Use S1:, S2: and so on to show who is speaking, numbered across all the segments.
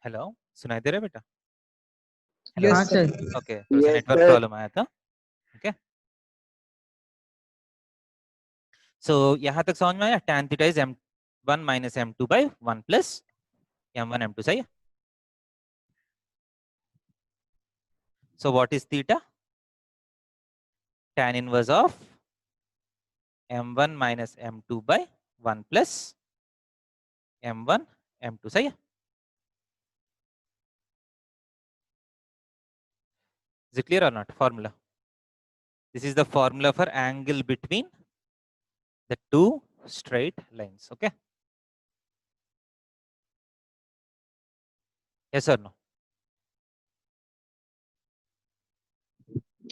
S1: Hello, सुनाई दे रहा है बेटा? हेलो।
S2: हाँ
S3: यस सर।
S2: सर।
S1: ओके, थोड़ा सा
S3: यस
S1: नेटवर्क
S3: सर।
S1: प्रॉब्लम आया था। ओके, सो यहाँ तक समझ में आया? tan theta is m1 minus m2 by 1 plus m1 m2, सही है? So what is theta? tan inverse of m1 minus m2 by 1 plus m1 m2, सही है? Is it clear or not? Formula. This is the formula for angle between the two straight lines. Okay. Yes or no?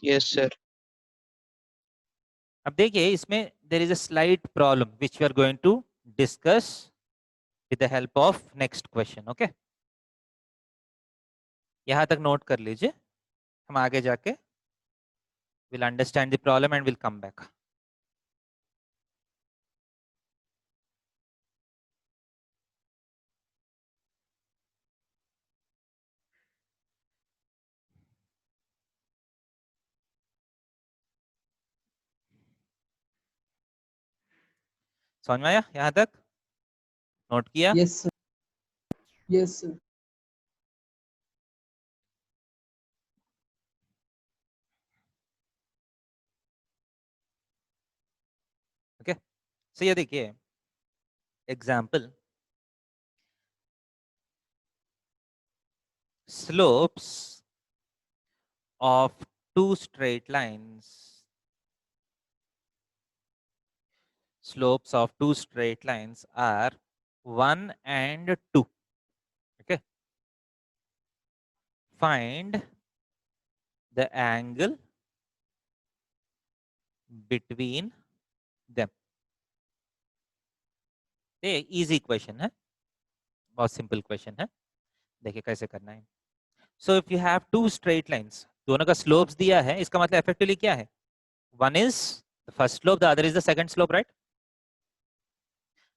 S3: Yes sir.
S1: अब देखिए, इसमें there is a slight problem which we are going to discuss with the help of next question. Okay. यहाँ तक note कर लीजिए, हम आगे जाके we'll understand the problem and we'll come back. समझ में आया? यहाँ तक नोट किया?
S2: Yes sir. Yes sir.
S1: Okay, so ये देखिए example, slopes of two straight lines, slopes of two straight lines are 1 and 2. Okay, find the angle between them. ये easy question है, बहुत सिंपल क्वेश्चन है। देखिए कैसे करना है। So if you have two straight lines, दोनों का स्लोप्स दिया है, इसका मतलब इफेक्टिवली क्या है? One is the first slope, the other is the second slope, right?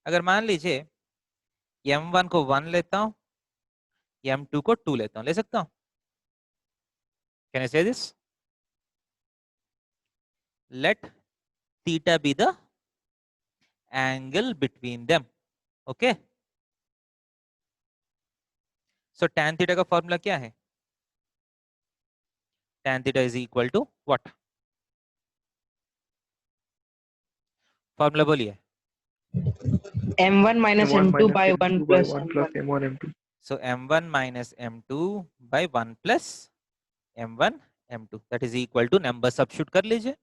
S1: अगर मान लीजिए m1 को 1 लेता हूं, m2 को 2 लेता हूं, ले सकता हूं? Can I say this? Let theta be the angle between them. Okay, so tan theta का फॉर्मूला क्या है? tan theta is equal to what? Formula बोलिए।
S3: m1 minus
S2: m1
S3: m2
S2: minus
S3: by 1
S2: m2 by
S3: plus
S2: 1 plus
S3: m1।
S2: m1 m2.
S1: So m1 minus m2 by 1 plus m1 m2, that is equal to, number substitute कर लीजिए,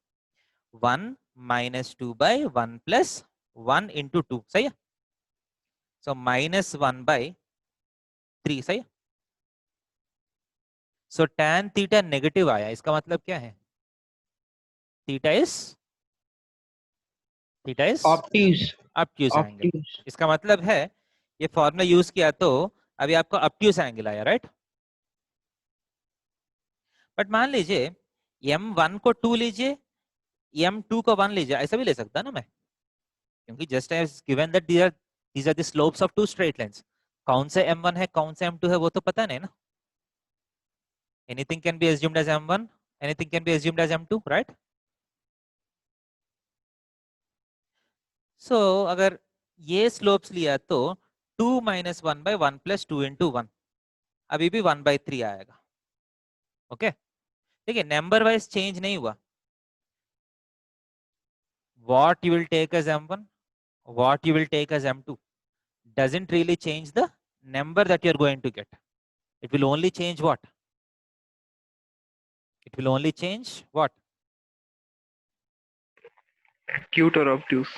S1: 1 minus 2 by 1 plus 1 into 2, सही है? So minus 1 by 3, सही है? So tan theta negative आया, इसका मतलब क्या है? Theta is
S3: obtuse.
S1: obtuse angle.
S3: Obtuse.
S1: इसका मतलब है ये फॉर्मूला यूज किया तो अभी आपको obtuse एंगल आया, राइट? बट मान लीजिए m1 को 2 लीजिए, m2 को 1 लीजिए, ऐसा भी ले सकता ना मैं, क्योंकि just as given that these are the slopes of two straight lines, कौन से m1 है कौन से m2 है वो तो पता नहीं ना। anything can be assumed as m1, anything can be assumed as m2, right? so अगर ये slopes लिया तो 2 minus 1 by 1 plus 2 into 1, अभी भी 1 by 3 आएगा। ओके, देखिए नंबर वाइज चेंज नहीं हुआ। what you will take as m1, what you will take as m2 doesn't really change the number that you're going to get. It will only change what? It will only change what?
S2: Acute or obtuse?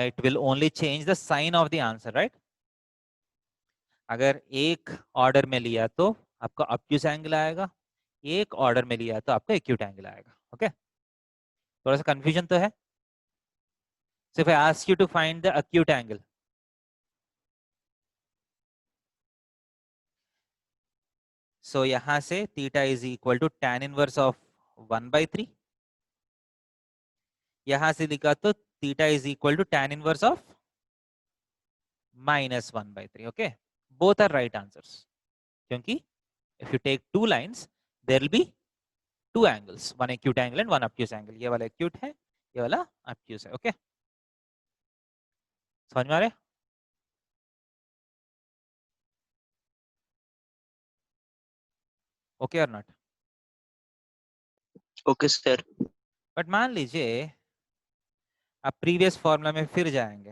S1: It will only change the sign of the answer, right? अगर एक order में लिया तो आपका obtuse angle आएगा, एक order में लिया तो आपका acute एंगल आएगा। ओके, थोड़ा सा कंफ्यूजन तो है। So if I ask you to find the acute angle, so यहां से theta is equal to tan inverse of 1/3, यहां से लिखा तो theta is equal to tan inverse of -1/3। Okay, both are right answers. क्योंकि if you take two lines there will be two angles, one acute angle and one obtuse angle. ये वाला acute है, ये वाला obtuse है. Okay, समझ में आ रहा है? ओके और नॉट?
S3: Okay sir.
S1: बट मान लीजिए आप प्रीवियस फॉर्मूला में फिर जाएंगे.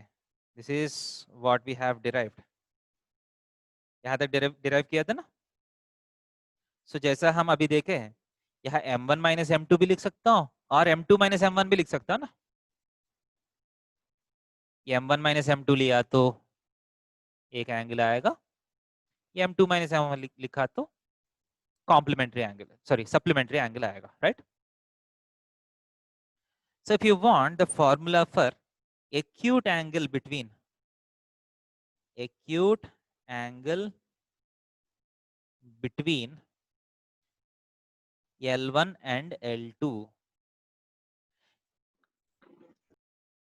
S1: This is what we have derived. यहाँ तक डिराइव किया था ना. सो जैसा हम अभी देखे हैं, यहाँ m1 माइनस m2 भी लिख सकता हूँ और m2 माइनस m1 भी लिख सकता हूँ ना. ये m1 माइनस m2 लिया तो एक एंगल आएगा, ये m2 माइनस m1 लिखा तो complementary angle, sorry supplementary angle आएगा, right? So if you want the formula for acute angle between L1 and L2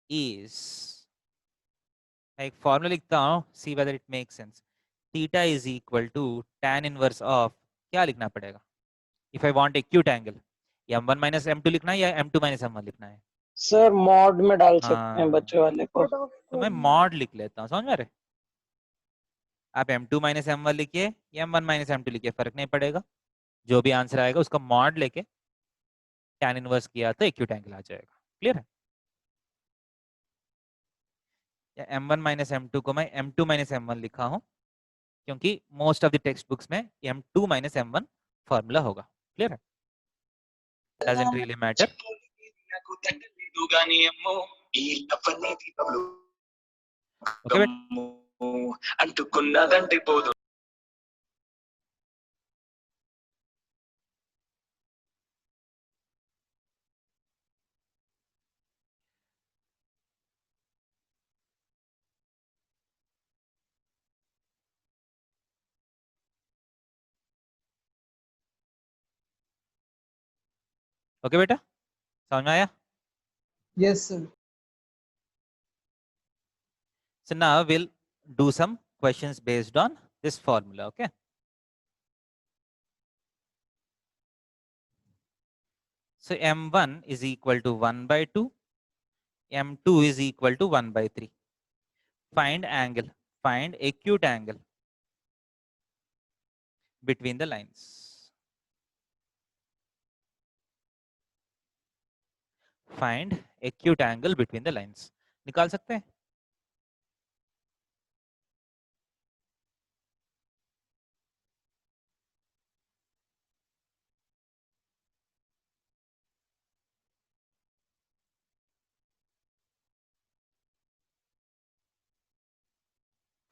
S1: is, मैं एक फॉर्मूला लिखता हूँ, see whether it makes sense. Theta is equal to tan inverse of, क्या लिखना पड़ेगा if I want acute angle? m1 minus m2 लिखना है या m2 माइनस m1 लिखना है?
S4: सर मॉड में डाल सकते हैं
S1: हाँ,
S4: बच्चे वाले को।
S1: तो मैं मॉड लिख लेता हूँ, समझ में आ रहे? आप m2 माइनस m1 लिखिए या m1 माइनस m2 लिखिए, फर्क नहीं पड़ेगा. जो भी आंसर आएगा उसका मॉड लेके tan इनवर्स किया तो एक्यूट एंगल आ जाएगा. क्लियर है? m1 माइनस m2 को मैं m2 माइनस m1 लिखा हूं क्योंकि most of the text books में m2 माइनस m1 फॉर्मूला होगा. क्लियर है? Doesn't really matter. ओके बेटा,
S3: అంటుకున్నదంటే పోదు.
S1: ओके बेटा, समझ में आया?
S2: Yes, sir.
S1: So now we'll do some questions based on this formula. Okay, so m1 is equal to 1 by 2, m2 is equal to 1 by 3. Find angle, find acute angle between the lines. Find acute angle between the lines. निकाल सकते हैं?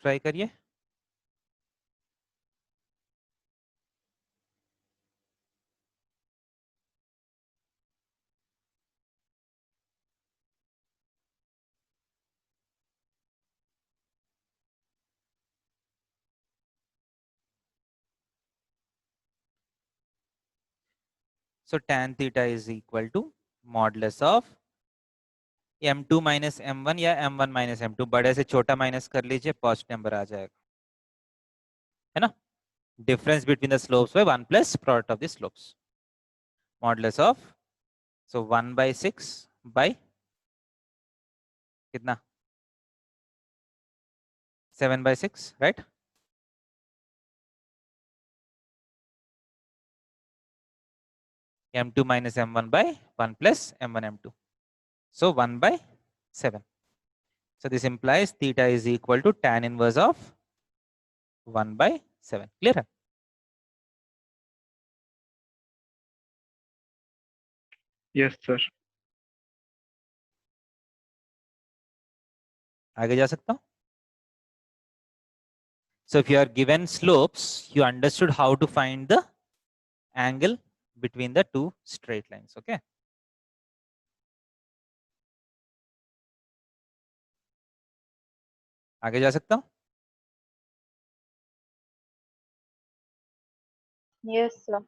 S1: Try करिए. So tan theta is equal to modulus of m2 minus m1 या m1 minus m2. बड़े से छोटा minus कर लीजिए, पॉजिटिव नंबर आ जाएगा, है ना? Difference between the slopes by 1 plus product of the slopes. Modulus of, so 1 by 6 by कितना? 7 by 6, right? m2 minus m1 by 1 plus m1 m2. So 1 by 7. So this implies theta is equal to tan inverse of 1 by 7. Clear है?
S2: Yes, sir.
S1: आगे जा सकता हूँ? So if you are given slopes, you understood how to find the angle between the two straight lines. Okay. आगे जा सकता हूँ?
S5: Yes, sir.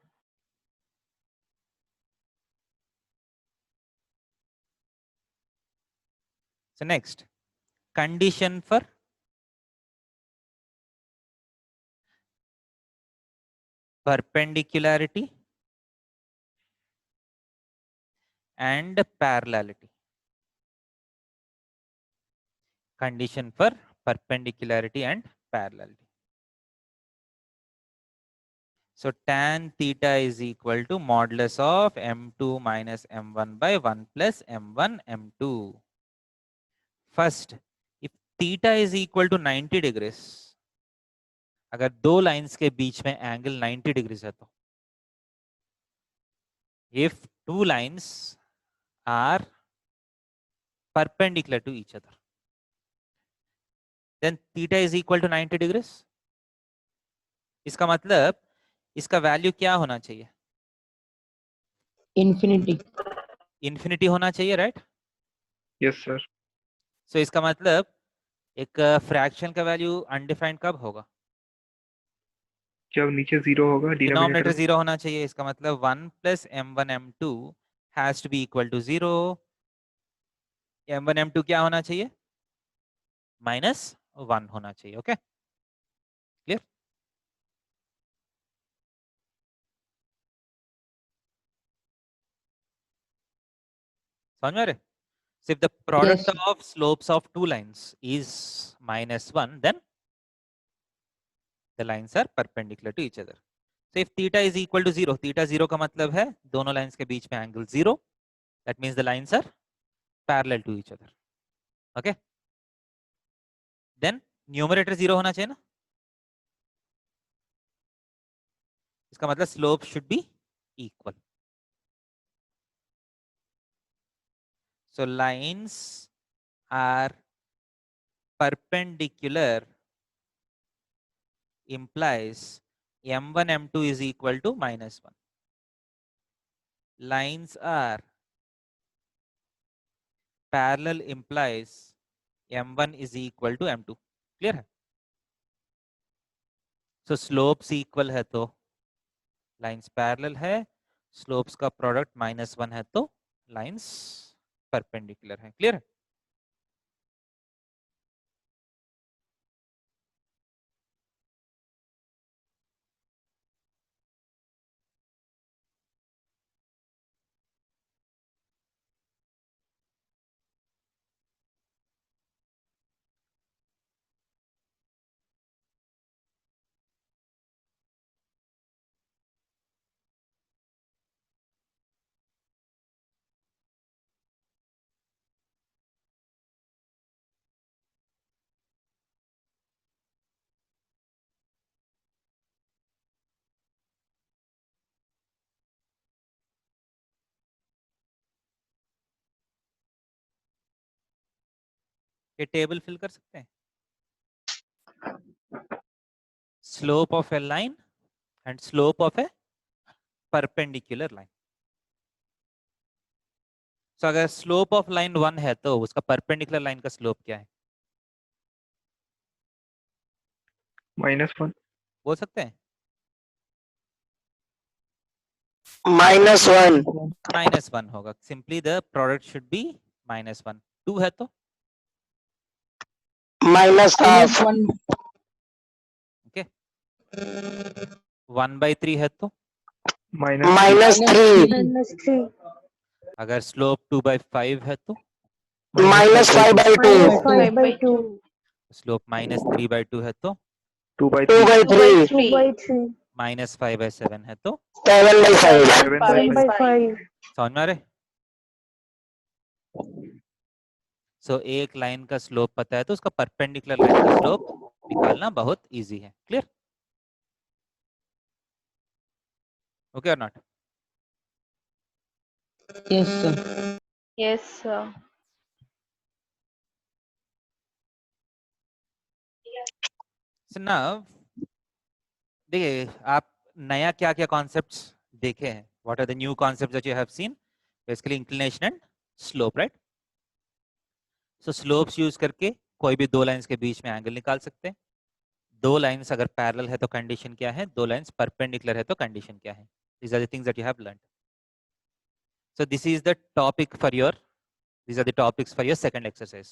S1: So next, condition for perpendicularity and parallelity. Condition for perpendicularity and parallelity. So tan theta is equal to modulus of m2 minus m1 by 1 plus m1 m2. First, if theta is equal to 90 degrees, अगर दो lines के बीच में angle 90 degrees है तो if two lines are perpendicular to each other, then theta is equal to 90 degrees. इसका मतलब इसका value क्या होना चाहिए?
S4: Infinity.
S1: इन्फिनिटी होना चाहिए, राइट?
S2: Yes, sir.
S1: सो इसका मतलब एक फ्रैक्शन का वैल्यू अनडिफाइंड कब होगा?
S2: जब नीचे 0 होगा
S1: डिनोमिनेटर
S2: डिनोमिनेटर
S1: 0 होना चाहिए. इसका मतलब 1 plus m1 m2 has to be equal to 0. m1 m2 क्या होना चाहिए? -1 होना चाहिए. Okay, clear? समझ में आ रहे? So if the product
S4: Yes.
S1: of slopes of two lines is -1, then the lines are perpendicular to each other. So if theta is equal to 0, theta 0 का मतलब है दोनों लाइंस के बीच में angle 0. That means the lines are parallel to each other. Okay? Then numerator 0 होना चाहिए ना? इसका मतलब slope should be equal. So lines are perpendicular implies m1 m2 is equal to -1. Lines are parallel implies m1 is equal to m2. Clear है? So slopes equal है तो lines parallel है, slopes का प्रोडक्ट -1 है तो lines perpendicular है. Clear है? ये टेबल फिल कर सकते हैं. Slope of A line and slope of A perpendicular line. तो अगर स्लोप ऑफ लाइन 1 है तो उसका परपेंडिकुलर लाइन का स्लोप क्या है?
S2: -1
S1: बोल सकते हैं?
S4: -1.
S1: -1 होगा. Simply the product should be -1. 2 है तो
S4: -1.
S1: ओके. 1/3 है तो
S4: -3.
S1: अगर स्लोप 2/5 है तो
S4: -5/2.
S3: 5/2.
S1: स्लोप -3/2 है तो
S2: 2/3
S4: 2/3.
S1: -5/7 है तो
S4: 7/5.
S3: 7/5.
S1: समझ में आ रहे? सो एक लाइन का स्लोप पता है तो उसका परपेंडिकुलर लाइन का स्लोप निकालना बहुत इजी है. क्लियर? ओके और not?
S4: Yes, sir.
S3: Yes, sir.
S1: So now देखिए आप नया क्या क्या कॉन्सेप्ट्स देखे हैं. What are the new concepts that you have seen? Basically inclination and slope, right? So slopes use करके कोई भी दो लाइंस के बीच में एंगल निकाल सकते हैं. दो लाइंस अगर पैरेलल है तो कंडीशन क्या है? दो लाइंस परपेंडिकुलर है तो कंडीशन क्या है? These are the things that you have learned. So this is the topic for your, these are the topics for your second exercise.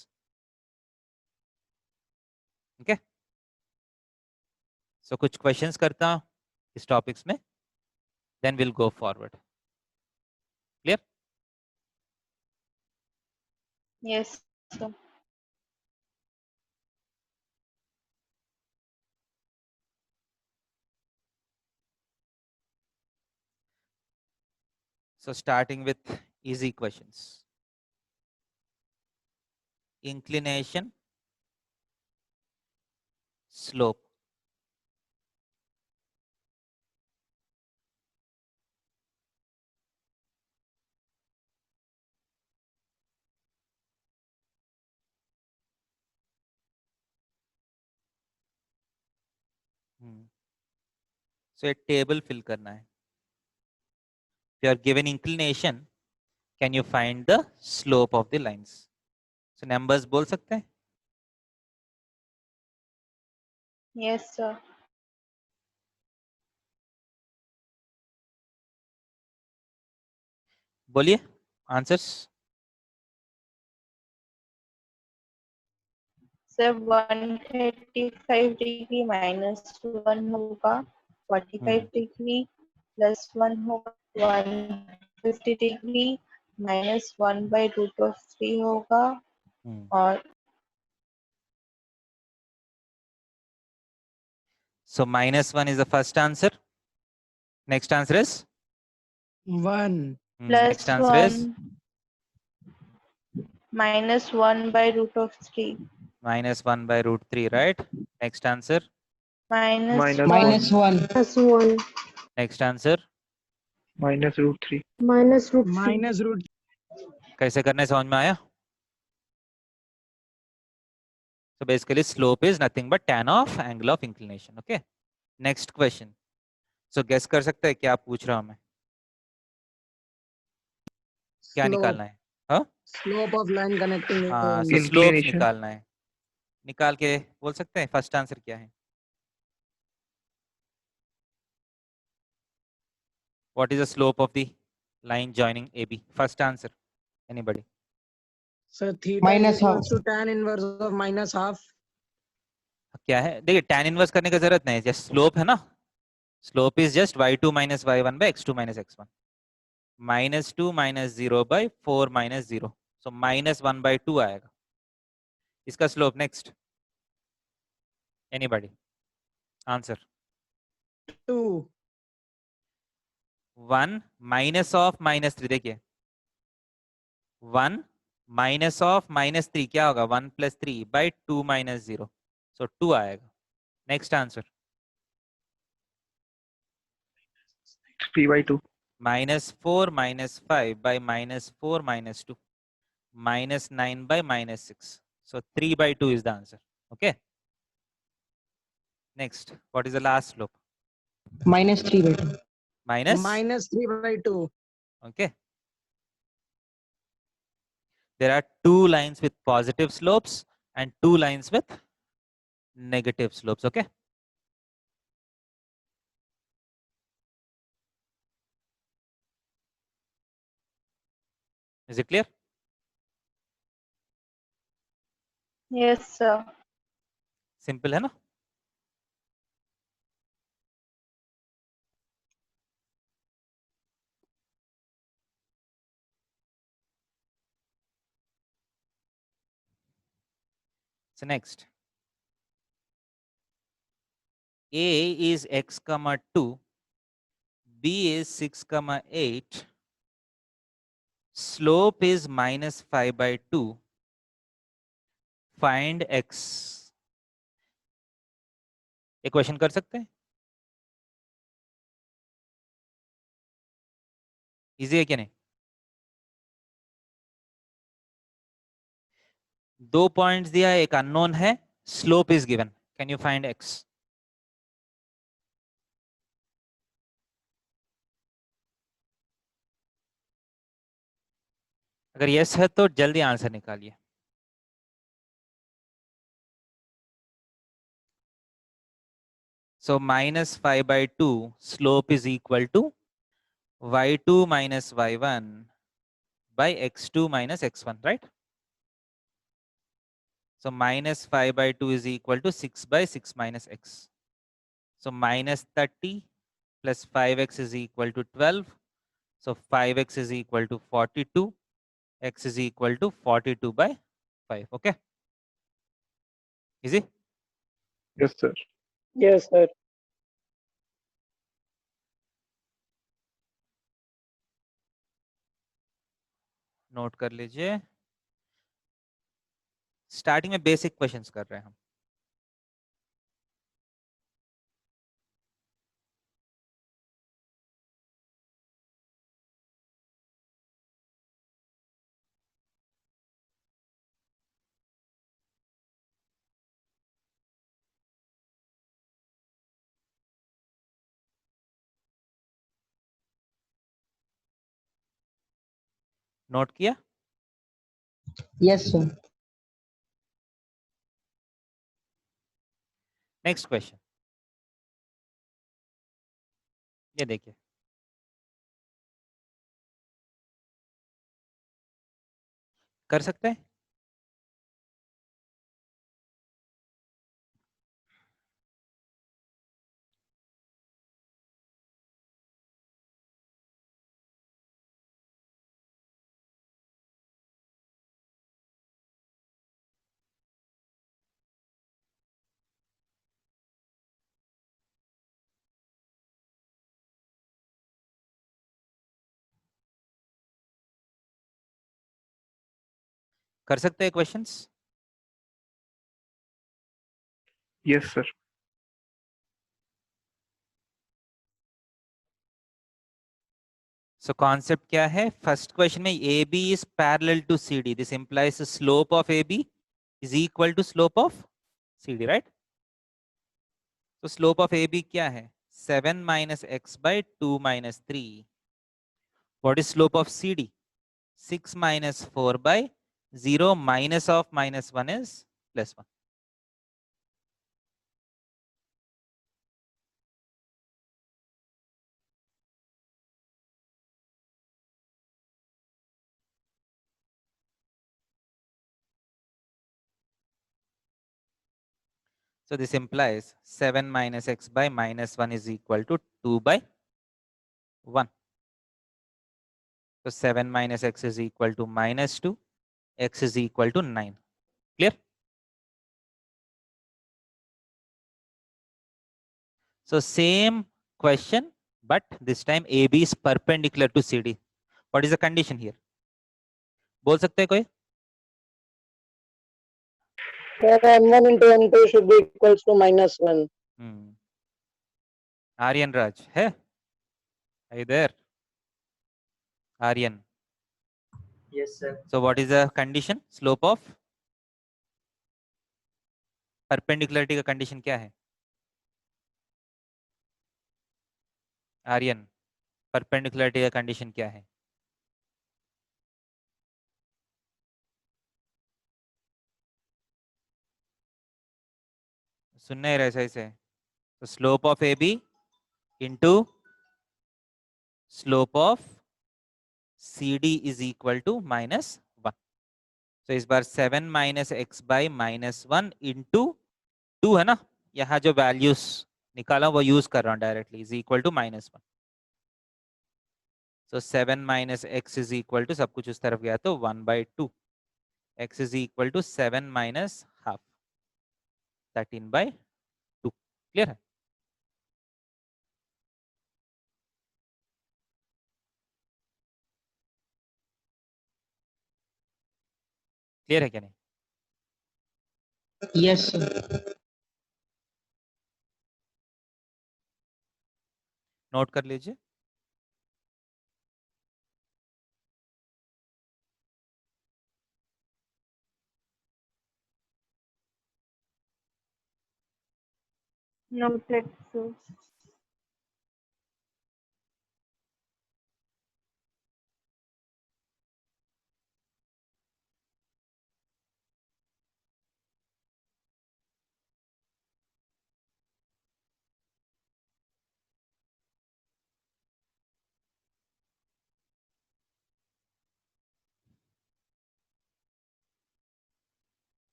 S1: Okay. So कुछ questions करता हूं. इस टॉपिक्स में, then we'll go forward. Clear?
S3: Yes, sir.
S1: So starting with easy questions. Inclination, slope. So a table fill करना है. If you are given inclination, can you find the slope of the lines? So numbers बोल सकते हैं?
S3: Yes, sir.
S1: बोलिए answers.
S3: Sir, 135 degree minus 1 होगा 45 degree plus 1 होगा 150 degree minus 1 by root of 3 होगा और
S1: So minus 1 is the first answer. Next answer is?
S5: 1.
S3: plus
S1: Next answer is?
S3: 1 minus 1 by root of 3
S1: Minus 1 by root 3, right? Next answer?
S3: minus
S2: Minus
S3: 1
S4: 1.
S5: 1.
S4: Plus 1.
S1: Next answer?
S2: minus root 3.
S4: Minus root 3.
S5: Minus root.
S1: कैसे करने समझ में आया? So basically slope is nothing but tan of angle of inclination. Okay. Next question. So guess कर सकते हैं क्या पूछ रहा हूं मैं? क्या निकालना है? हाँ?
S5: Slope of line connecting.
S1: So slopes
S2: Inclination.
S1: निकालना है. निकाल के बोल सकते हैं फर्स्ट आंसर क्या है? What is the slope of the line joining AB? First answer. Anybody?
S5: So theta
S4: Minus
S5: is equals
S4: half.
S5: to tan inverse of minus half.
S1: क्या है? देखिए tan इनवर्स करने की जरूरत नहीं है. जस्ट स्लोप है ना. Slope is just y2 minus y1 by x2 minus x1. Minus 2 minus 0 by 4 minus 0. So minus 1 by 2 आएगा. इसका slope next. Anybody? Answer.
S5: 2.
S1: 1 minus of minus 3. देखिए 1 minus of minus 3 क्या होगा? 1 plus 3 by 2 minus 0. So 2 आएगा. Next answer.
S2: 3 by 2.
S1: Minus 4 minus 5 by minus 4 minus 2. Minus 9 by minus 6. So 3 by 2 is the answer. Okay. Next, what is the last slope?
S4: Minus 3 by 2.
S1: Minus.
S5: Minus 3 by 2.
S1: Okay. There are two lines with positive slopes and two lines with negative slopes. Okay. Is it clear?
S3: yes sir
S1: Simple है ना? So next, A is x comma 2, B is 6 comma 8, slope is minus 5 by 2, find x. एक question कर सकते हैं? Easy है क्या नहीं? दो पॉइंट्स दिया, एक अननोन है, slope is given, can you find x? अगर यस है तो जल्दी आंसर निकालिए. So minus 5 by 2 slope is equal to y2 minus y1 by x2 minus x1, right? So minus 5 by 2 is equal to 6 by 6 minus x. So minus 30 plus 5x is equal to 12. So 5x is equal to 42. X is equal to 42 by 5. Okay. Easy.
S2: Yes, sir.
S5: Yes, sir.
S1: Note कर लीजिए. Starting में basic questions कर रहे हैं हम. Note किया.
S4: Yes, sir.
S1: Next question. ये देखिए. कर सकते हैं. कर सकते हैं questions.
S2: Yes, sir.
S1: So concept क्या है. फर्स्ट क्वेश्चन में A B is parallel to C D. This implies slope of A B is equal to slope of C D. Right. तो स्लोप ऑफ ए बी क्या है. 7 minus x by 2 minus 3. What is slope of C D. 6 minus 4 by 0 minus of minus 1 is plus 1. So this implies 7 minus x by minus 1 is equal to 2 by 1. So 7 minus x is equal to minus 2. X is equal to 9. Clear? So same question, but this time AB is perpendicular to CD. What is the condition here? बोल सकते हैं कोई?
S5: Sir, M1 into M2 should be equals to -1.
S1: Aryan Raj है? Are you there? Aryan.
S6: Yes, sir.
S1: So what is the condition? Slope of perpendicularity का condition क्या है? Aryan, perpendicularity का condition क्या है? सुन नहीं रहे सही से. तो slope of A B into slope of C D is equal to -1. तो इस बार 7 माइनस एक्स बाई -1 इंटू 2 है ना. यहाँ जो वैल्यूज निकाला वो यूज कर रहा हूँ directly. Is equal to -1. So 7 minus x is equal to, सब कुछ उस तरफ गया तो 1/2. x is equal to 7 minus half, 13/2. Clear है? क्लियर है क्या नहीं?
S4: Yes, sir.
S1: नोट कर लीजिए.
S3: Noted, sir.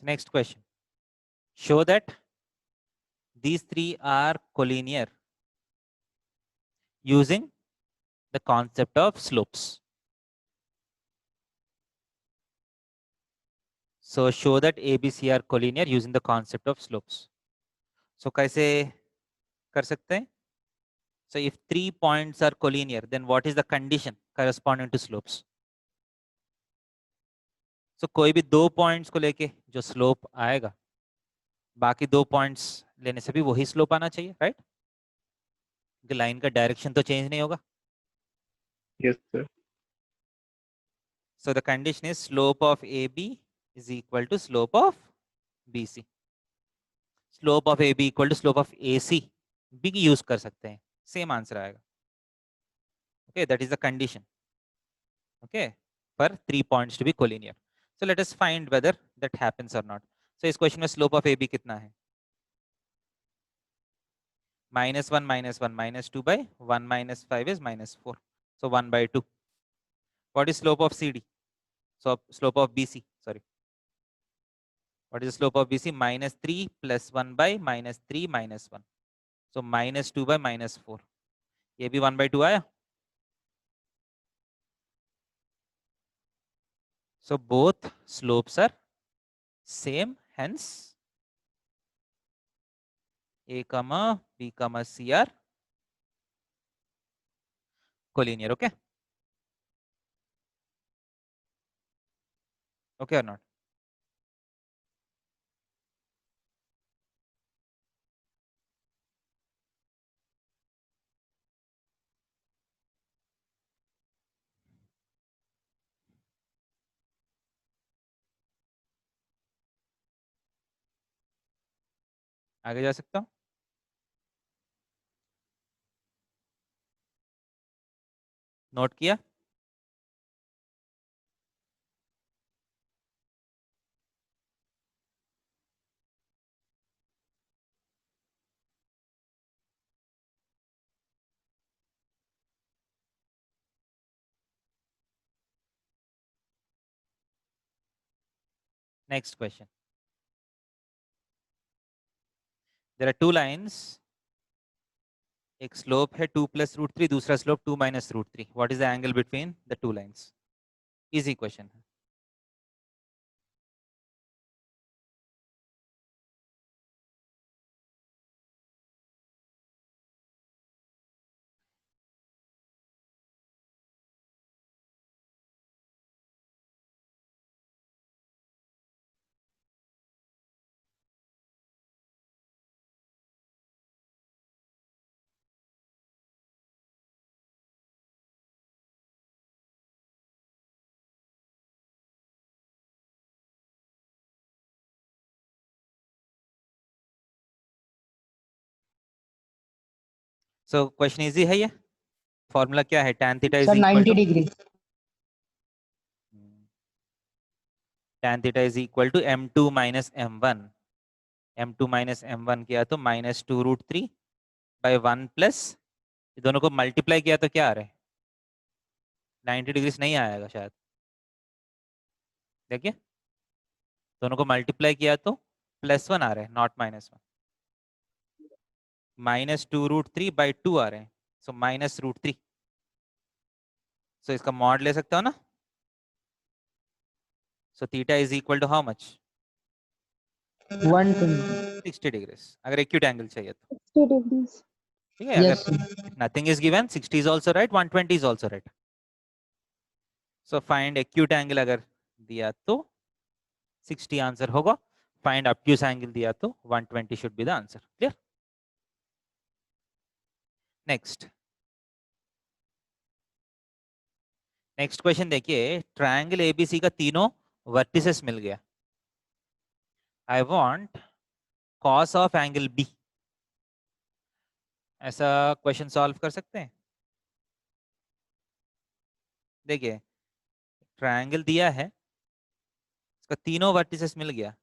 S1: Next question. Show that these three are collinear using the concept of slopes. So show that ABC are collinear using the concept of slopes. So कैसे कर सकते हैं? So if 3 points are collinear, then what is the condition corresponding to slopes? So कोई भी 2 points को लेके जो slope आएगा, बाकी 2 points लेने से भी वही slope आना चाहिए, right? कि लाइन का डायरेक्शन तो चेंज नहीं होगा.
S2: Yes, sir.
S1: So the condition is slope of AB is equal to slope of BC. Slope of AB equal to slope of AC भी यूज कर सकते हैं, सेम आंसर आएगा. Okay, that is the condition. Okay, for 3 points to be collinear. So let us find whether that happens or not. So इस question में slope of AB कितना है? -1 -1 -2 by 1 - 5 is -4. So 1 by 2. What is slope of CD? So slope of BC, sorry. What is the slope of BC? -3 plus 1 by -3 minus 1. So -2 by -4. ये भी 1 by 2 आया. So both slopes are same, hence A comma B comma C are collinear. Okay, okay or not? आगे जा सकता हूँ? Note किया? Next question. There are two lines. एक slope है 2 + √3, दूसरा slope 2 - √3. What is the angle between the two lines? Easy question है. So question easy है ये. फॉर्मूला क्या है? tan theta is
S4: Sir,
S1: equal
S4: 90
S1: to
S4: degree.
S1: tan theta is equal to m2 minus m1. m2 minus m1 किया तो -2 √3 by 1 plus दोनों को multiply किया तो क्या आ रहा है? 90 डिग्री नहीं आएगा शायद. देखिए दोनों को मल्टीप्लाई किया तो +1 आ रहा है, नॉट -1. -2 √3 by 2 आ रहे हैं, सो -√3. सो इसका मॉड ले सकता हो ना. So theta is equal to how much?
S4: 120.
S1: 60 degree. अगर एक्यूट एंगल चाहिए तो
S5: 60 degrees.
S1: ठीक है.
S4: Yes,
S1: अगर
S4: sir.
S1: Nothing is given, 60 is also right, 120 is also right. So find acute angle अगर दिया तो 60 आंसर होगा. फाइंड ऑब्ट्यूज एंगल दिया तो 120 should be the answer. Clear? Next question देखिए. ट्रायंगल एबीसी का तीनों वर्टिसेस मिल गया. I want cos of angle B. ऐसा क्वेश्चन सॉल्व कर सकते हैं? देखिए ट्रायंगल दिया है, इसका तीनों वर्टिसेस मिल गया.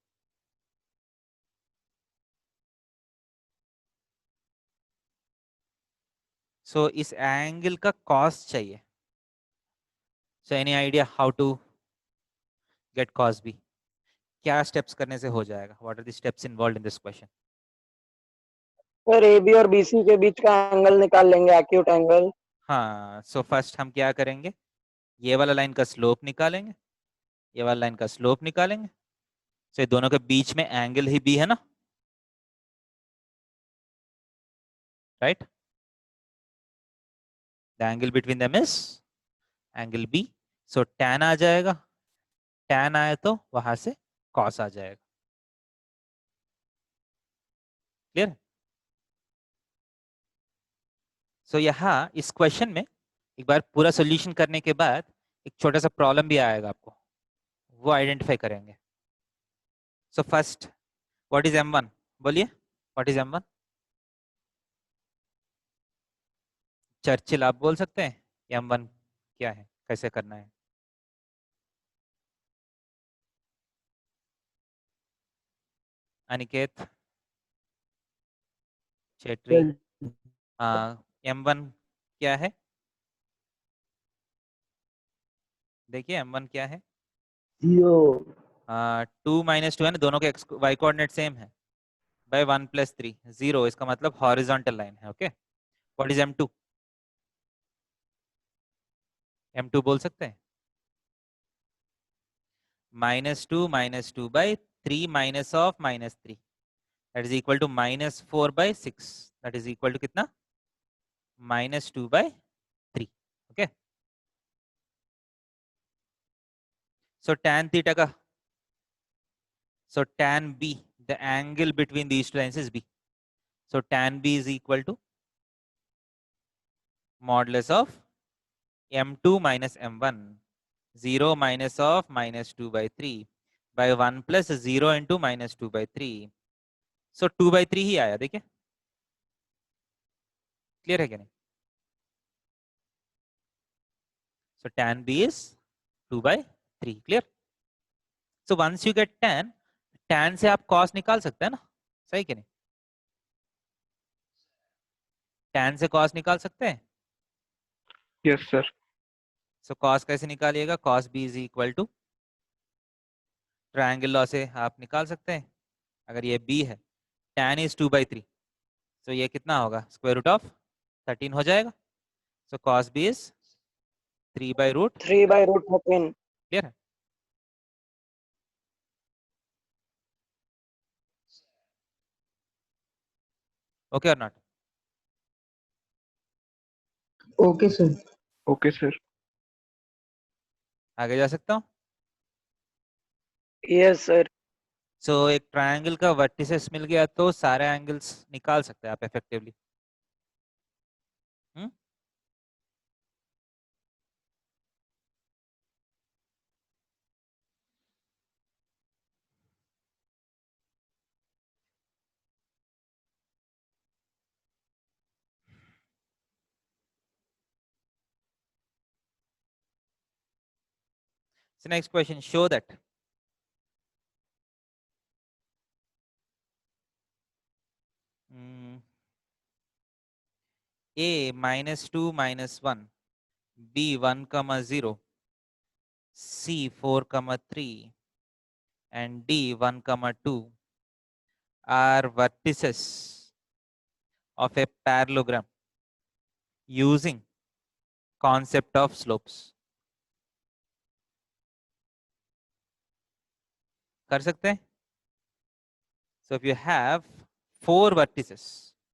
S1: सो इस एंगल का कॉस चाहिए. So any idea how to get cos B? क्या स्टेप्स करने से हो जाएगा? What are the steps involved in this question?
S5: Sir A B और बी सी के बीच का एंगल निकाल लेंगे, एक्यूट एंगल।
S1: हाँ, सो फर्स्ट हम क्या करेंगे, ये वाला लाइन का स्लोप निकालेंगे, ये वाला लाइन का स्लोप निकालेंगे। सो दोनों के बीच में एंगल ही बी है ना, right? The angle between them is angle B. So tan आ जाएगा, tan आए तो वहां से cos आ जाएगा। क्लियर? सो यहाँ इस क्वेश्चन में एक बार पूरा सोल्यूशन करने के बाद एक छोटा सा प्रॉब्लम भी आएगा आपको, वो आइडेंटिफाई करेंगे। So first, what is m1? बोलिए, व्हाट इज m1? चर्चिल आप बोल सकते हैं m1 क्या है, कैसे करना है? अनिकेत, चेट्री, m1 क्या है? देखिए m1 क्या है? 2 - 2 है ना, दोनों के x y कोऑर्डिनेट सेम है, बाय 1 + 3 0, इसका मतलब हॉरिजॉन्टल लाइन है। Okay, what is m2? m2 बोल सकते हैं? -2 - 2 by 3 minus of -3, that is equal to -4 by 6, that is equal to कितना? -2 by 3। Okay, so tan theta का, so tan b, the angle between these two lines is b, so tan b is equal to modulus of m2 minus m1, 0 minus of -2 by 3 by 1 plus 0 into -2 by 3, so 2 by 3 ही आया। देखिए clear है क्या नहीं? So tan b is 2 by 3, clear? So once you get tan, tan से आप cos निकाल सकते हैं ना, सही कि नहीं? tan से cos निकाल सकते हैं?
S2: Yes, sir.
S1: So cos कैसे निकालिएगा? cos b is equal to triangle law से आप निकाल सकते हैं। अगर ये b है, tan is 2 by 3, so ये कितना होगा? स्क्वायर रूट ऑफ 13 हो जाएगा। So cos b is 3 by root,
S5: 3/√13।
S1: Clear है? ओके और not?
S4: Okay sir.
S2: Okay, sir.
S1: आगे जा सकता हूँ?
S5: Yes sir.
S1: सो एक ट्रायंगल का वर्टिसेस मिल गया तो सारे एंगल्स निकाल सकते हैं आप effectively. So next question, show that a -2 - 1, b 1, 0, c 4, 3, and d 1, 2 are vertices of a parallelogram using concept of slopes. कर सकते हैं? So if you have 4 vertices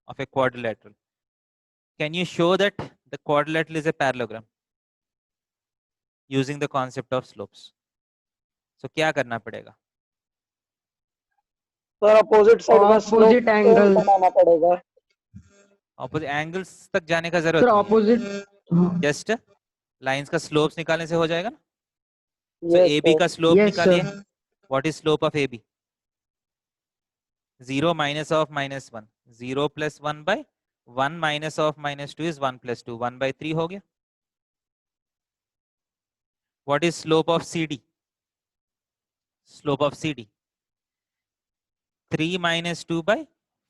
S1: of a quadrilateral, can you show that the quadrilateral is a parallelogram using the concept of slopes? So क्या करना पड़ेगा?
S5: Sir opposite side में
S4: Opposite
S5: slope
S4: angle।
S5: बनाना पड़ेगा।
S1: Opposite angles तक जाने का
S4: sir
S1: जरूरत नहीं है,
S4: ऑपोजिट।
S1: जस्ट लाइंस का स्लोप्स निकालने से हो जाएगा ना। So
S5: yes
S1: A B
S5: sir.
S1: का स्लोप
S4: यस
S1: निकालिए।
S4: Sir.
S1: What is slope of A B? 0 minus of -1, 0 plus 1 by 1 minus of -2 is 1 plus 2, 1 by 3 हो गया। What is slope of CD? Slope of CD 3 minus 2 by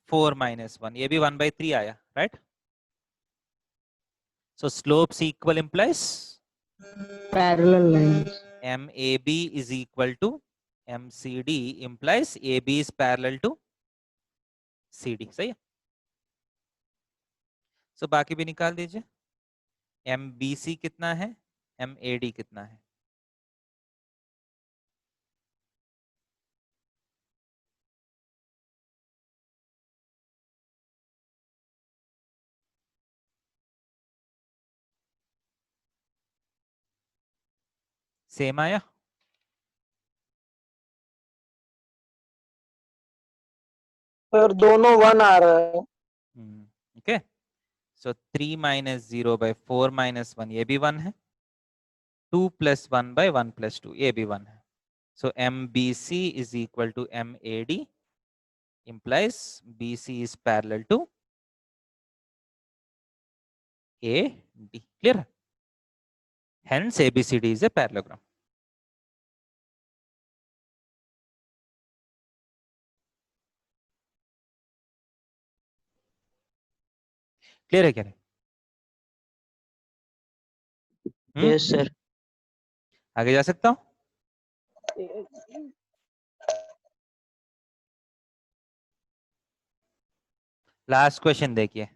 S1: 4 minus 1, ये भी 1 by 3 आया, right? So slopes equal implies
S4: parallel lines.
S1: MAB is equal to MCD implies AB is parallel to CD, सही है? So बाकी भी निकाल दीजिए। MBC कितना है, MAD कितना है? सेम आया?
S5: सर दोनों 1 आ रहा है।
S1: ओके, सो 3 माइनस 0 बाय 4 माइनस 1 ये भी 1 है, 2 प्लस 1 बाय 1 प्लस 2 ये भी 1 है। सो MBC is equal to MAD implies BC is parallel to AD. Clear? Hence ABCD is a parallelogram. Clear है क्या?
S6: Yes sir.
S1: आगे जा सकता हूं? लास्ट क्वेश्चन देखिए।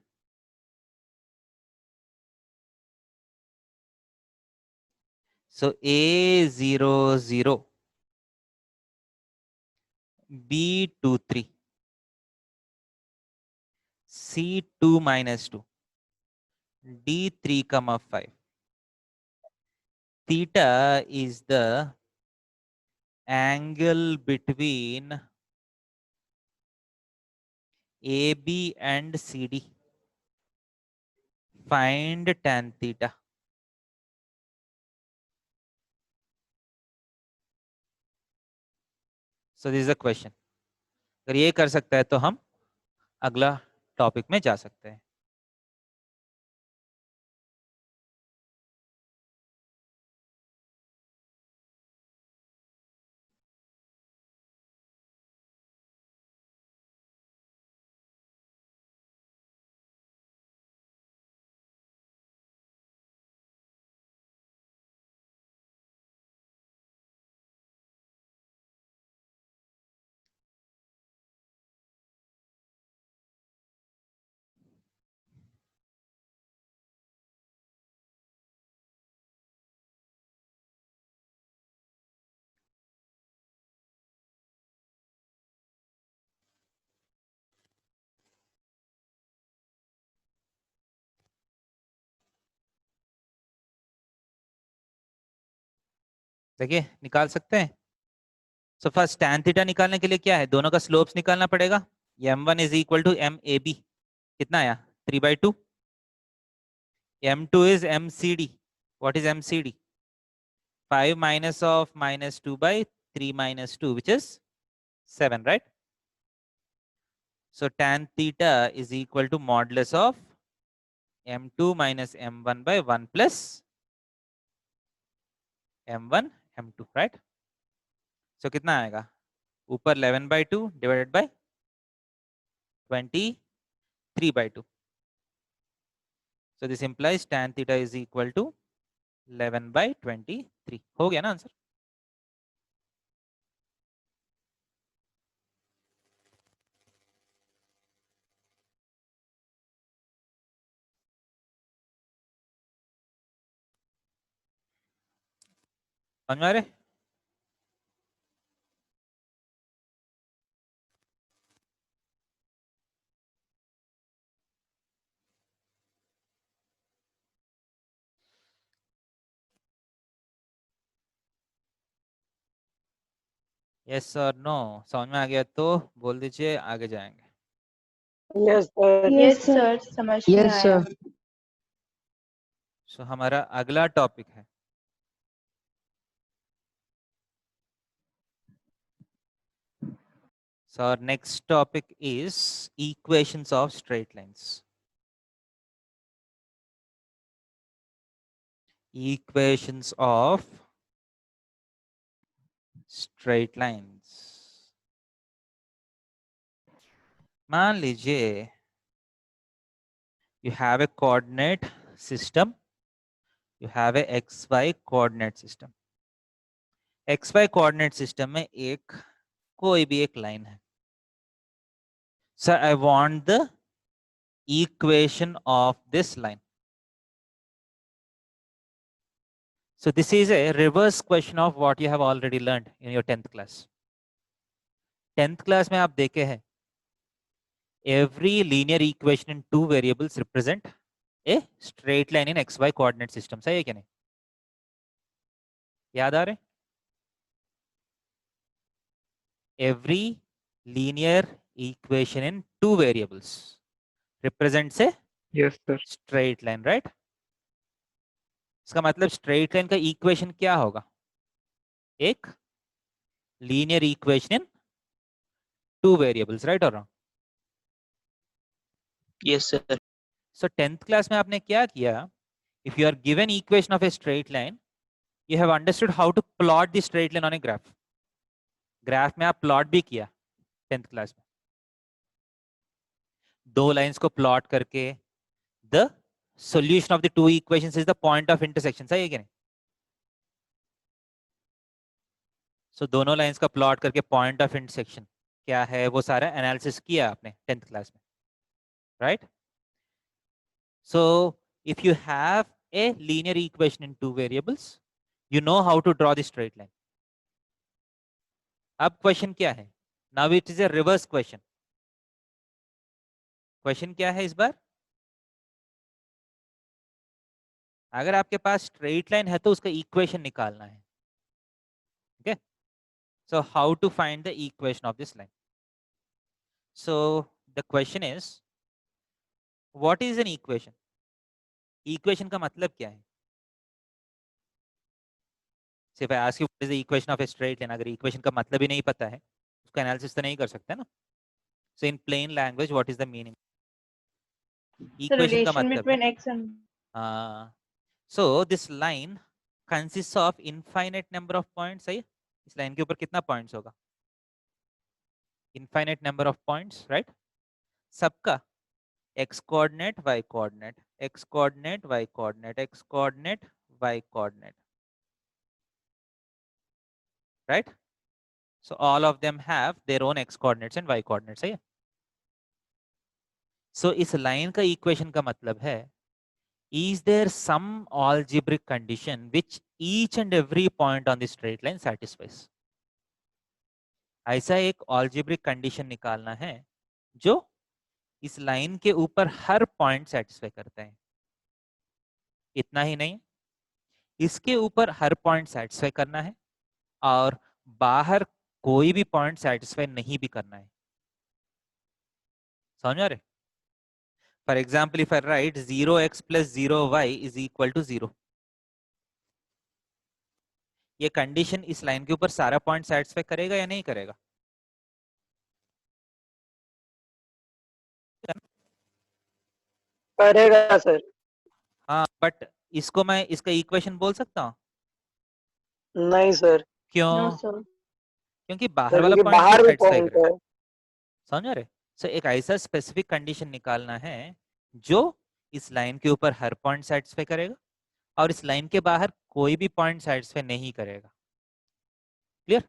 S1: सो A00 B23 C2 minus 2 D3 comma 5 theta is the angle between AB and CD. Find tan theta. So this is a question. अगर ये कर सकता है तो हम अगला टॉपिक में जा सकते हैं। देखिए निकाल सकते हैं। सो फर्स्ट tan थीटा निकालने के लिए क्या है, दोनों का स्लोप्स निकालना पड़ेगा। m1 is equal to MAB, कितना आया 3/2। m2 is MCD. What is MCD? 5 minus of minus 2 by 3 minus 2, which is 7, right? So tan theta is equal to modulus of m2 minus m1 by 1 plus m1 m2, right? So कितना आएगा, ऊपर 11/2 divided by 23/2. So this implies tan theta is equal to 11/23. हो गया ना answer? समझ में आ रहे? Yes और नो, समझ में आ गया तो बोल दीजिए, आगे जाएंगे।
S5: Yes sir.
S3: यस सर, समझ में
S4: Yes,
S3: आया।
S4: sir.
S1: सो हमारा अगला टॉपिक है So our next topic is equations of straight lines. Equations of straight lines. मान लीजिए you have a coordinate system, you have a xy coordinate system. X y coordinate system में एक कोई भी एक लाइन है. Sir I want the equation of this line. So this is a reverse question of what you have already learned in your 10th class. 10th class में आप देखे हैं every linear equation in two variables represent a straight line in xy coordinate system. सही है क्या नहीं? याद आ रहे? Every linear equation in two variables represents a
S2: Yes, sir.
S1: straight line, right? इसका मतलब straight line का equation क्या होगा? एक linear equation in two variables, right or wrong?
S6: Yes, sir.
S1: So 10th class में आपने क्या किया? If you are given equation of a straight line, you have understood how to plot the straight line on a graph. Graph में आप plot भी किया 10th class में. दो लाइंस को प्लॉट करके the solution of the two equations is the point of intersection. सही है क्या नहीं? So दोनों लाइंस का प्लॉट करके point of intersection क्या है वो सारा एनालिसिस किया आपने 10th क्लास में, right? So if you have a linear equation in two variables, you know how to draw the straight line. अब क्वेश्चन क्या है? Now it is a reverse question. Question क्या है इस बार? अगर आपके पास स्ट्रेट लाइन है तो उसका इक्वेशन निकालना है. Okay? So how to find the equation of this line? So the question is, what is an equation? Equation का मतलब क्या है? So if I ask you what is the equation of a straight line, अगर equation का मतलब ही नहीं पता है, उसका एनालिसिस तो नहीं कर सकते ना. So in plain language, what is the meaning?
S3: The
S1: Equation का
S3: relation
S1: मतलब
S3: between
S1: है.
S3: x and
S1: So this line consists of infinite number of points. सही है? इस लाइन के ऊपर कितना पॉइंट्स होगा? Infinite number of points, right? सबका x coordinate, y coordinate, x coordinate, y coordinate, x coordinate, y coordinate, right? So all of them have their own x coordinates and y coordinates. सही है? So इस line का equation का मतलब है, is there some algebraic condition which each and every point on the straight line satisfies? ऐसा एक algebraic condition निकालना है जो इस लाइन के ऊपर हर पॉइंट सेटिस्फाई करता है. इतना ही नहीं, इसके ऊपर हर पॉइंट सेटिस्फाई करना है और बाहर कोई भी पॉइंट सेटिस्फाई नहीं भी करना है. समझ आ रहे? For example if I right 0x + 0y = 0, ये कंडीशन इस लाइन के ऊपर सारा पॉइंट सेटिस्फाई करेगा या नहीं करेगा?
S5: करेगा सर.
S1: हाँ, बट इसको मैं इसका इक्वेशन बोल सकता हूँ?
S5: नहीं सर.
S1: क्यों?
S3: no sir.
S1: क्योंकि बाहर
S5: सर
S1: वाला
S5: क्योंकि
S1: पॉइंट भी
S5: बाहर भी
S1: सेटिस्फाई
S5: पॉइंट
S1: करेगा.
S5: है.
S1: समझ रहे? सो एक ऐसा स्पेसिफिक कंडीशन निकालना है जो इस लाइन के ऊपर हर पॉइंट सेटिस्फाई करेगा और इस लाइन के बाहर कोई भी पॉइंट सेटिस्फाई नहीं करेगा. Clear?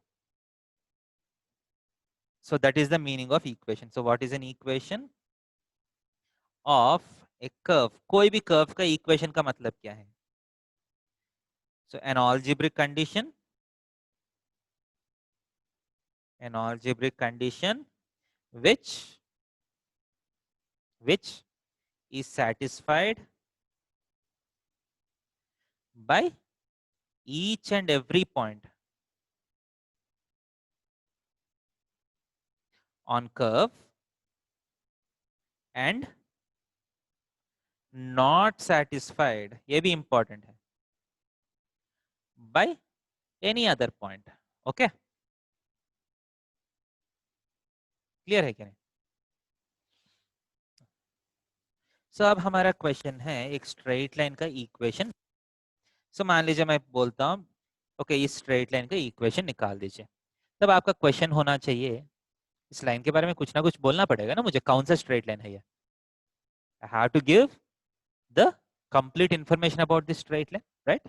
S1: So that is the meaning of equation. So what is an equation of a curve? कोई भी curve का equation का मतलब क्या है? So an algebraic condition which is satisfied by each and every point on curve and not satisfied, ये भी important है, by any other point. Okay? Clear है क्या नहीं? सो अब हमारा क्वेश्चन है एक स्ट्रेट लाइन का इक्वेशन. सो मान लीजिए मैं बोलता हूँ ओके इस स्ट्रेट लाइन का इक्वेशन निकाल दीजिए. तब आपका क्वेश्चन होना चाहिए, इस लाइन के बारे में कुछ ना कुछ बोलना पड़ेगा ना मुझे, कौन सा स्ट्रेट लाइन है ये. I have to give the complete information about this straight line, right?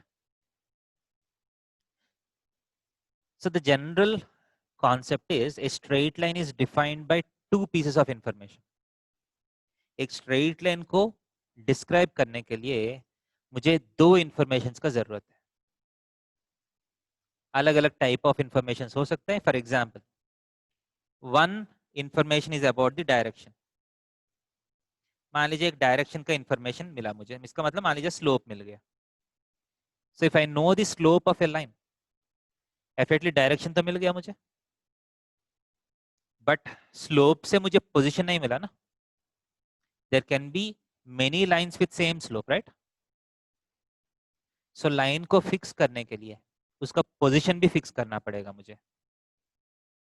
S1: So the general concept is a straight line is defined by two pieces of information. एक स्ट्रेट लाइन को describe करने के लिए मुझे दो informations का जरूरत है. अलग अलग टाइप ऑफ इंफॉर्मेशन हो सकते हैं. For example, one information is about the direction. मान लीजिए एक डायरेक्शन का इंफॉर्मेशन मिला मुझे, इसका मतलब मान लीजिए स्लोप मिल गया. So if I know the slope of A line, definitely direction तो मिल गया मुझे, बट स्लोप से मुझे पोजीशन नहीं मिला ना. There can be many lines with same slope, right. So line को फिक्स करने के लिए उसका पोजीशन भी फिक्स करना पड़ेगा मुझे.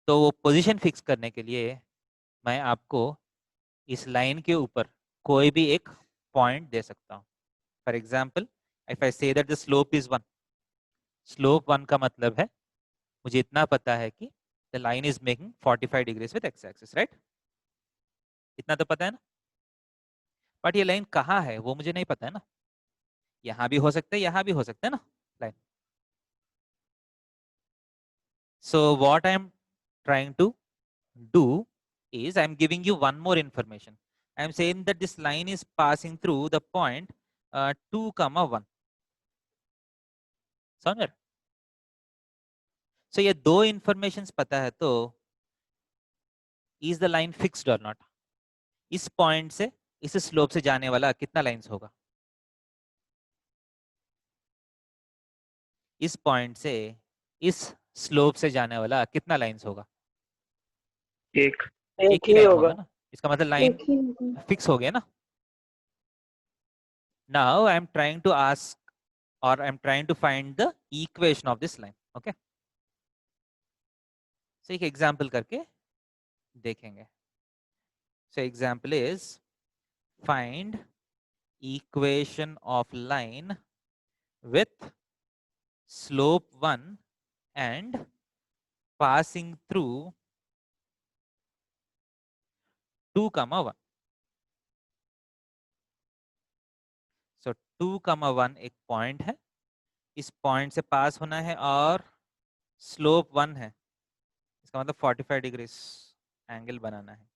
S1: तो वो पोजीशन फिक्स करने के लिए मैं आपको इस लाइन के ऊपर कोई भी एक पॉइंट दे सकता हूँ. For example, if I say that the slope is 1, slope 1 का मतलब है मुझे इतना पता है कि the line is making 45 degrees with x axis, right. इतना तो पता है ना. बट ये लाइन कहाँ है वो मुझे नहीं पता है ना. यहाँ भी हो सकता है, यहाँ भी हो सकता है ना line. So what I am trying to do is I am giving you one more information. I am saying that this line is passing through the point 2, 1. समझ रहे? So ये दो informations पता है तो is the line fixed or not? इस point से इस slope से जाने वाला कितना lines होगा? इस point से इस slope से जाने वाला कितना lines होगा?
S2: एक
S5: एक
S1: ही
S5: ही
S1: line
S5: होगा.
S1: होगा ना. इसका मतलब line fix हो गया ना. Now I am trying to ask, or I am trying to find the equation of this line. Okay. So एक example करके देखेंगे. So example is find equation of line with slope 1 and passing through 2, 1. So 2, 1 एक point है, इस point से पास होना है और स्लोप 1 है, इसका मतलब 45 डिग्री एंगल बनाना है.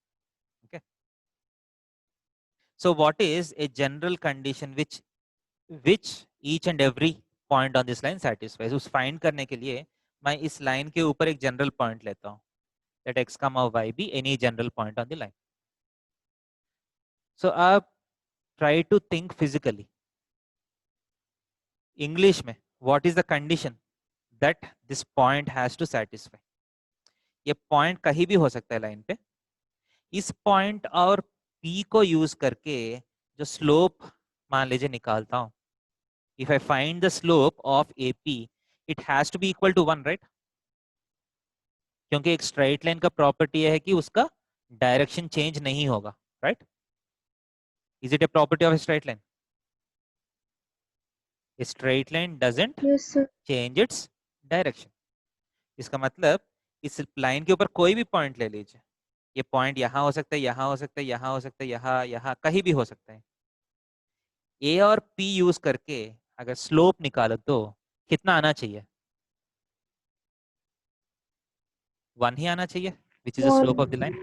S1: Okay. So what is a general condition which each and every point on this line satisfies? उस फाइंड करने के लिए मैं इस लाइन के ऊपर एक जनरल पॉइंट लेता हूँ. Let x, y be any general point on the line. So आप try to think physically. English में what is the condition that this point has to satisfy? ये पॉइंट कहीं भी हो सकता है लाइन पे. इस पॉइंट और P को यूज करके जो स्लोप मान लीजिए निकालता हूं. If I find the slope of AP, it has to be equal to 1, right? क्योंकि एक स्ट्रेट लाइन का प्रॉपर्टी है कि उसका डायरेक्शन चेंज नहीं होगा, right. Is it a property of straight line? Straight line doesn't change its direction. इसका मतलब इस लाइन के ऊपर कोई भी पॉइंट ले लीजिए, ये पॉइंट यहाँ हो सकता है, यहाँ हो सकता है, यहाँ हो सकता है, यहाँ कहीं भी हो सकता है. ए और पी यूज करके अगर स्लोप निकालो तो कितना आना चाहिए? 1 ही आना चाहिए, which is the slope of the line.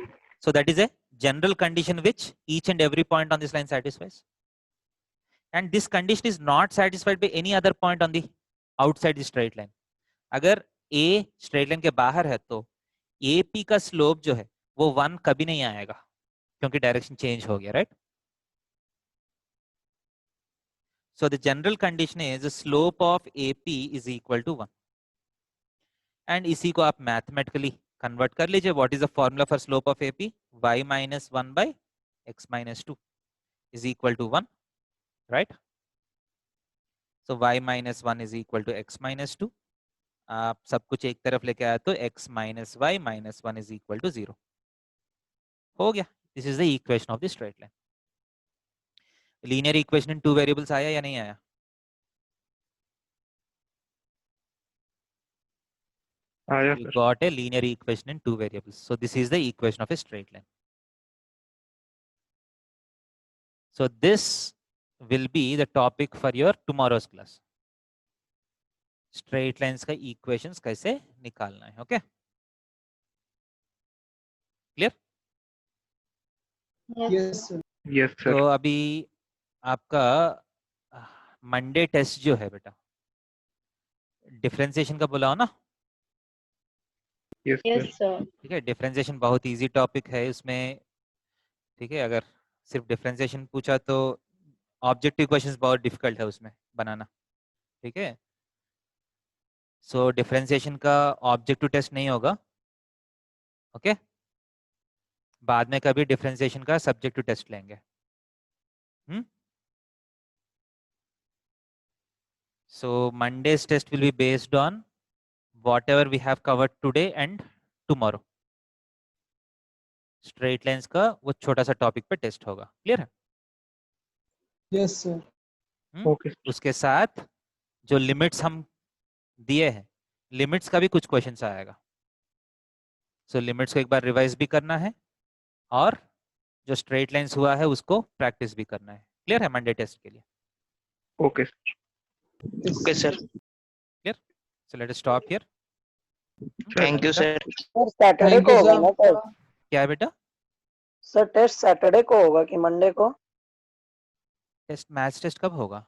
S1: So that is a general condition which each and every point on this line satisfies. And this condition is not satisfied by any other point on the outside the straight line. अगर A straight line के बाहर है तो AP का slope जो है वो 1 कभी नहीं आएगा क्योंकि डायरेक्शन चेंज हो गया, right. So the general condition is the slope of AP is equal to 1. And इसी को आप मैथमेटिकली कन्वर्ट कर लीजिए. What is the formula for slope of AP? y minus 1 by x minus 2 is equal to 1, right? So y minus 1 is equal to x minus 2. आप सब कुछ एक तरफ लेके आया तो x minus y minus 1 is equal to 0 हो गया. This is the equation of the straight line. Linear equation in 2 variables आया या नहीं आया?
S2: आया
S1: You
S2: sir.
S1: got a linear equation in 2 variables. So this is the equation of a straight line. So this will be the topic for your tomorrow's class. Straight lines का equations कैसे निकालना है। Okay, clear?
S4: Yes, sir.
S2: Yes, sir.
S1: तो अभी आपका Monday test जो है बेटा, डिफरेंशिएशन का बोला हो ना।
S2: Yes, sir.
S3: sir.
S1: ठीक है, डिफरेंशिएशन बहुत इजी टॉपिक है उसमें। ठीक है, अगर सिर्फ डिफरेंशिएशन पूछा तो ऑब्जेक्टिव क्वेश्चंस बहुत डिफिकल्ट है उसमें बनाना। ठीक है, सो डिफरेंशिएशन का ऑब्जेक्टिव टेस्ट नहीं होगा। ओके, बाद में कभी डिफरेंशिएशन का सब्जेक्टिव टेस्ट लेंगे। So Monday's test will be based on whatever we have covered today and tomorrow. Straight lines का वो छोटा सा टॉपिक पे टेस्ट होगा। क्लियर है?
S4: Yes, sir.
S2: Okay.
S1: उसके साथ जो लिमिट्स हम दिए हैं, लिमिट्स का भी कुछ क्वेश्चंस आएगा। सो लिमिट्स को एक बार रिवाइज भी करना है और जो स्ट्रेट लाइंस हुआ है उसको प्रैक्टिस भी करना है। क्लियर है मंडे टेस्ट के लिए?
S2: Okay.
S4: Yes.
S6: Okay, sir.
S1: So let us stop here.
S6: Thank you, sir.
S5: Sir Saturday
S4: Thank
S5: को
S4: you,
S5: होगा
S4: sir.
S5: ना टेस्ट?
S1: क्या है बेटा?
S5: सर टेस्ट सैटरडे को होगा कि मंडे को?
S1: टेस्ट, मैथ्स टेस्ट कब होगा?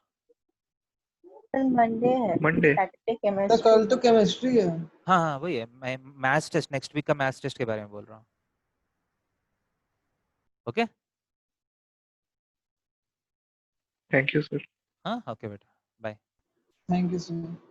S3: मंडे है,
S2: Monday.
S3: सैटरडे
S4: तो
S3: केमिस्ट्री।
S4: कल तो केमिस्ट्री है।
S1: हाँ हाँ वही है, मैं मैथ्स टेस्ट, नेक्स्ट वीक का मैथ्स टेस्ट के बारे में बोल रहा हूँ। Okay,
S2: Thank you, sir.
S1: हाँ ओके बेटा, बाय।
S4: Thank you sir.